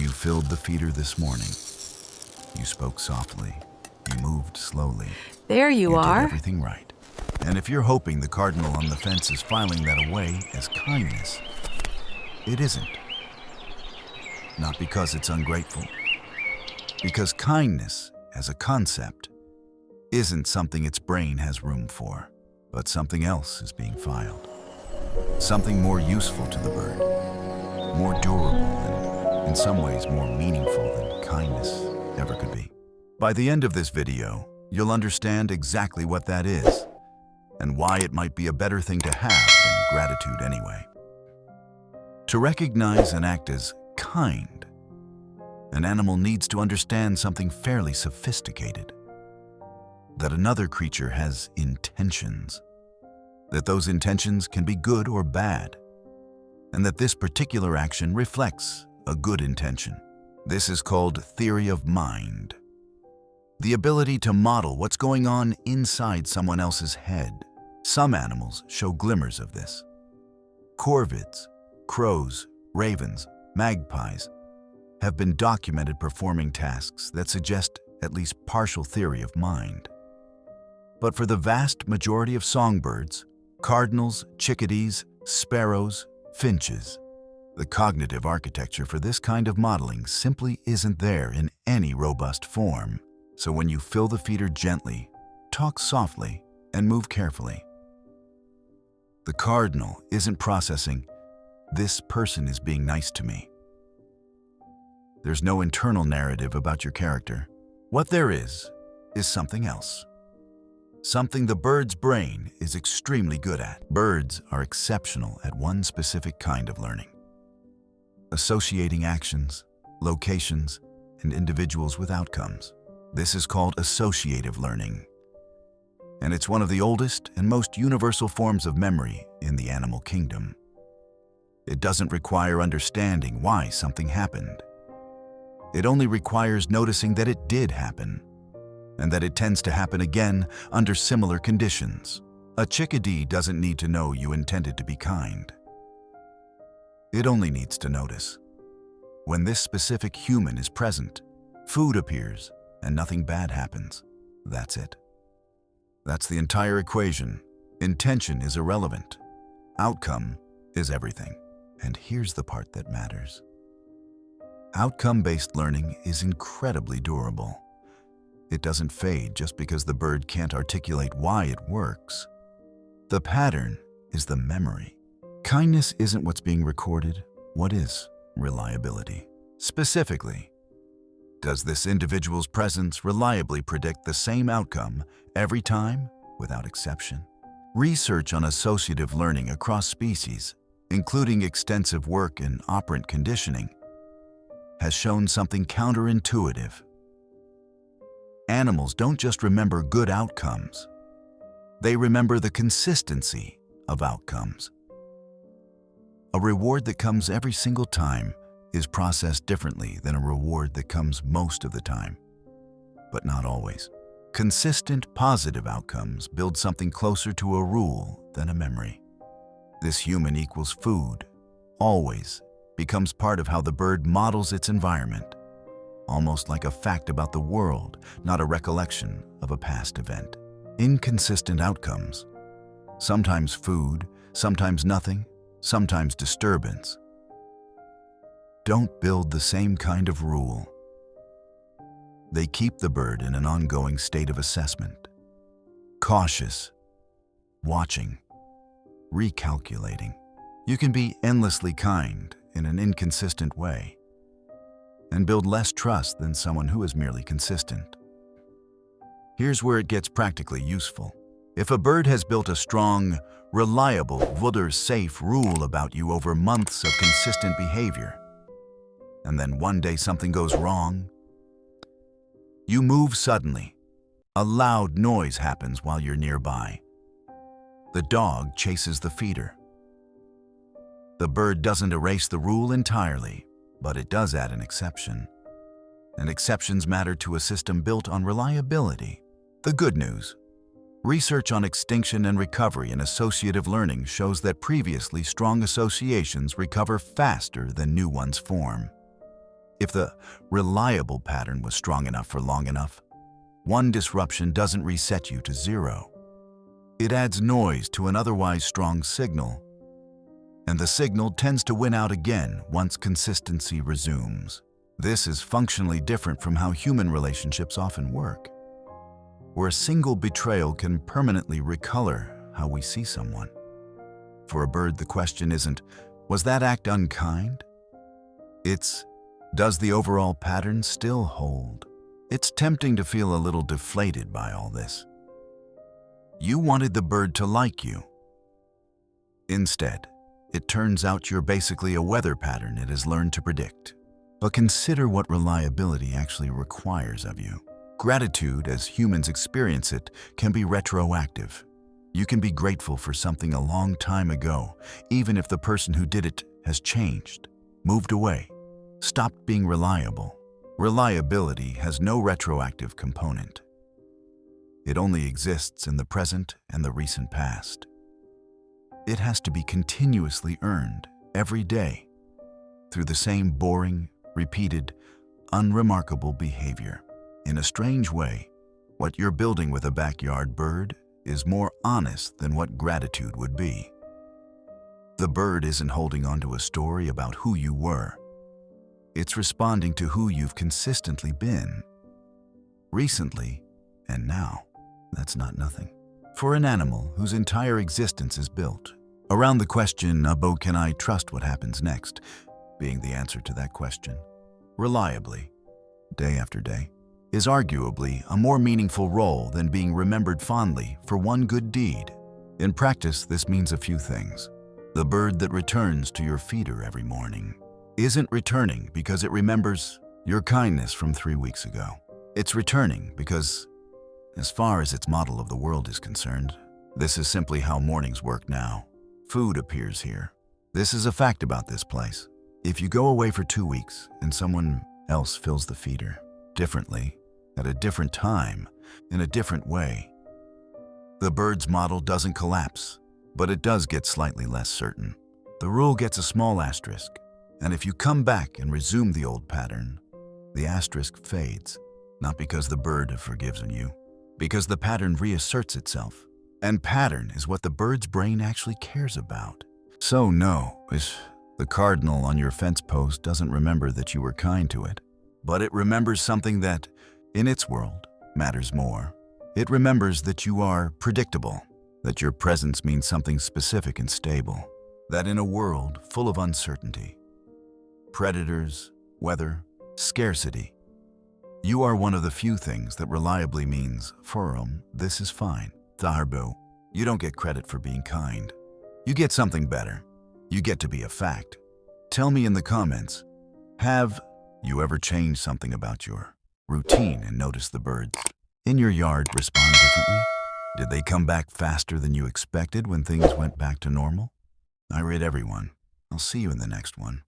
You filled the feeder this morning. You spoke softly. You moved slowly. There you did are. everything right. And if you're hoping the cardinal on the fence is filing that away as kindness, it isn't. Not because it's ungrateful. Because kindness, as a concept, isn't something its brain has room for, but something else is being filed. Something more useful to the bird, more durable, and in some ways more meaningful than kindness ever could be. By the end of this video, you'll understand exactly what that is, and why it might be a better thing to have than gratitude anyway. To recognize and act as kind, an animal needs to understand something fairly sophisticated. That another creature has intentions. That those intentions can be good or bad. And that this particular action reflects a good intention. This is called theory of mind. The ability to model what's going on inside someone else's head. Some animals show glimmers of this. Corvids, crows, ravens, magpies have been documented performing tasks that suggest at least partial theory of mind. But for the vast majority of songbirds, cardinals, chickadees, sparrows, finches, the cognitive architecture for this kind of modeling simply isn't there in any robust form. So when you fill the feeder gently, talk softly, and move carefully. The cardinal isn't processing, "This person is being nice to me." There's no internal narrative about your character. What there is something else. Something the bird's brain is extremely good at. Birds are exceptional at one specific kind of learning. Associating actions, locations, and individuals with outcomes. This is called associative learning. And it's one of the oldest and most universal forms of memory in the animal kingdom. It doesn't require understanding why something happened. It only requires noticing that it did happen, and that it tends to happen again under similar conditions. A chickadee doesn't need to know you intended to be kind. It only needs to notice. When this specific human is present, food appears, and nothing bad happens. That's it. That's the entire equation. Intention is irrelevant. Outcome is everything. And here's the part that matters. Outcome-based learning is incredibly durable. It doesn't fade just because the bird can't articulate why it works. The pattern is the memory. Kindness isn't what's being recorded. What is reliability? Specifically, does this individual's presence reliably predict the same outcome every time without exception? Research on associative learning across species, including extensive work in operant conditioning, has shown something counterintuitive. Animals don't just remember good outcomes. They remember the consistency of outcomes. A reward that comes every single time is processed differently than a reward that comes most of the time, but not always. Consistent positive outcomes build something closer to a rule than a memory. This human equals food, always, becomes part of how the bird models its environment, almost like a fact about the world, not a recollection of a past event. Inconsistent outcomes, sometimes food, sometimes nothing, sometimes disturbance, don't build the same kind of rule. They keep the bird in an ongoing state of assessment, cautious, watching, recalculating. You can be endlessly kind in an inconsistent way and build less trust than someone who is merely consistent. Here's where it gets practically useful. If a bird has built a strong, reliable, safe rule about you over months of consistent behavior, and then one day something goes wrong, you move suddenly. A loud noise happens while you're nearby. The dog chases the feeder. The bird doesn't erase the rule entirely, but it does add an exception. And exceptions matter to a system built on reliability. The good news: research on extinction and recovery in associative learning shows that previously strong associations recover faster than new ones form. If the reliable pattern was strong enough for long enough, one disruption doesn't reset you to zero. It adds noise to an otherwise strong signal, and the signal tends to win out again once consistency resumes. This is functionally different from how human relationships often work, where a single betrayal can permanently recolor how we see someone. For a bird, the question isn't, was that act unkind? It's, does the overall pattern still hold? It's tempting to feel a little deflated by all this. You wanted the bird to like you. Instead, it turns out you're basically a weather pattern it has learned to predict. But consider what reliability actually requires of you. Gratitude, as humans experience it, can be retroactive. You can be grateful for something a long time ago, even if the person who did it has changed, moved away, stopped being reliable. Reliability has no retroactive component. It only exists in the present and the recent past. It has to be continuously earned every day through the same boring, repeated, unremarkable behavior. In a strange way, what you're building with a backyard bird is more honest than what gratitude would be. The bird isn't holding on to a story about who you were. It's responding to who you've consistently been. Recently and now, that's not nothing. For an animal whose entire existence is built around the question, about can I trust what happens next, being the answer to that question, reliably, day after day, is arguably a more meaningful role than being remembered fondly for one good deed. In practice, this means a few things. The bird that returns to your feeder every morning isn't returning because it remembers your kindness from 3 weeks ago. It's returning because, as far as its model of the world is concerned, this is simply how mornings work now. Food appears here. This is a fact about this place. If you go away for 2 weeks and someone else fills the feeder differently, at a different time, in a different way, the bird's model doesn't collapse, but it does get slightly less certain. The rule gets a small asterisk, and if you come back and resume the old pattern, the asterisk fades, not because the bird forgives you, because the pattern reasserts itself. And pattern is what the bird's brain actually cares about. So no, the cardinal on your fence post doesn't remember that you were kind to it, but it remembers something that, in its world, matters more. It remembers that you are predictable, that your presence means something specific and stable, that in a world full of uncertainty, predators, weather, scarcity, you are one of the few things that reliably means, this is fine. Tharbo, you don't get credit for being kind. You get something better. You get to be a fact. Tell me in the comments, have you ever changed something about your routine and noticed the birds in your yard respond differently? Did they come back faster than you expected when things went back to normal? I read everyone. I'll see you in the next one.